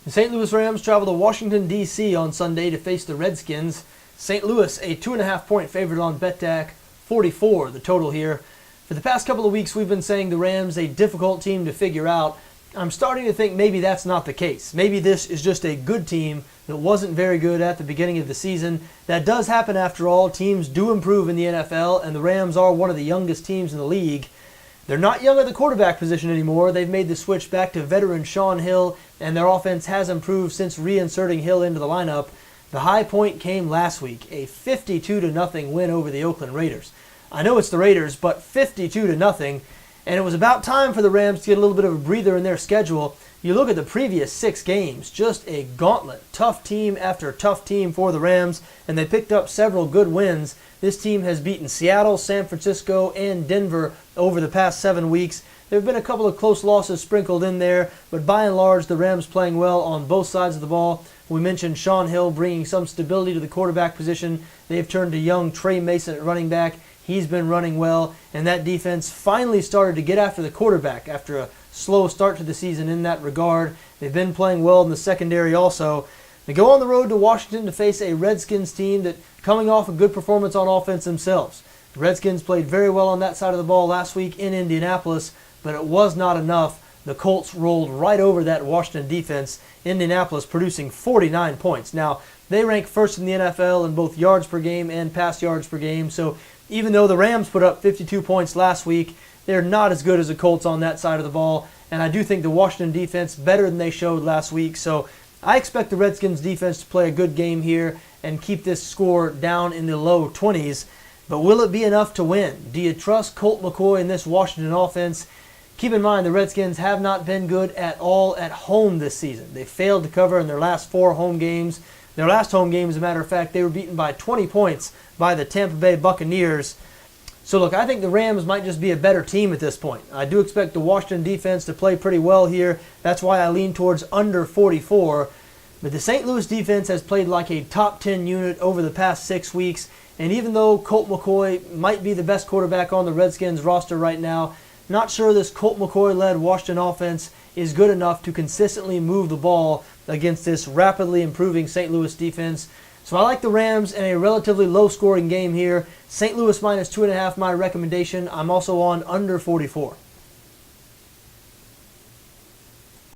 The St. Louis Rams travel to Washington, D.C. on Sunday to face the Redskins. St. Louis, a 2.5-point favorite on BETDAQ, 44 the total here. For the past couple of weeks, we've been saying the Rams a difficult team to figure out. I'm starting to think maybe that's not the case. Maybe this is just a good team that wasn't very good at the beginning of the season. That does happen after all. Teams do improve in the NFL, and the Rams are one of the youngest teams in the league. They're not young at the quarterback position anymore. They've made the switch back to veteran Shaun Hill, and their offense has improved since reinserting Hill into the lineup. The high point came last week, a 52-0 win over the Oakland Raiders. I know it's the Raiders, but 52-0, and it was about time for the Rams to get a little bit of a breather in their schedule. You look at the previous 6 games, just a gauntlet, tough team after tough team for the Rams, and they picked up several good wins. This team has beaten Seattle, San Francisco, and Denver over the past 7 weeks. There have been a couple of close losses sprinkled in there, but by and large, the Rams playing well on both sides of the ball. We mentioned Shaun Hill bringing some stability to the quarterback position. They've turned to young Trey Mason at running back. He's been running well, and that defense finally started to get after the quarterback after a slow start to the season in that regard. They've been playing well in the secondary also. They go on the road to Washington to face a Redskins team that coming off a good performance on offense themselves. The Redskins played very well on that side of the ball last week in Indianapolis, but it was not enough. The Colts rolled right over that Washington defense. Indianapolis producing 49 points. Now, they rank first in the NFL in both yards per game and pass yards per game, so even though the Rams put up 52 points last week, they're not as good as the Colts on that side of the ball, and I do think the Washington defense better than they showed last week, so I expect the Redskins defense to play a good game here and keep this score down in the low 20s. But will it be enough to win? Do you trust Colt McCoy in this Washington offense? Keep in mind the Redskins have not been good at all at home this season. They failed to cover in their last 4 home games. Their last home game, as a matter of fact, they were beaten by 20 points by the Tampa Bay Buccaneers. So look, I think the Rams might just be a better team at this point. I do expect the Washington defense to play pretty well here. That's why I lean towards under 44. But the St. Louis defense has played like a top 10 unit over the past 6 weeks. And even though Colt McCoy might be the best quarterback on the Redskins roster right now, not sure this Colt McCoy-led Washington offense is good enough to consistently move the ball against this rapidly improving St. Louis defense. So I like the Rams in a relatively low-scoring game here. St. Louis minus 2.5, my recommendation. I'm also on under 44.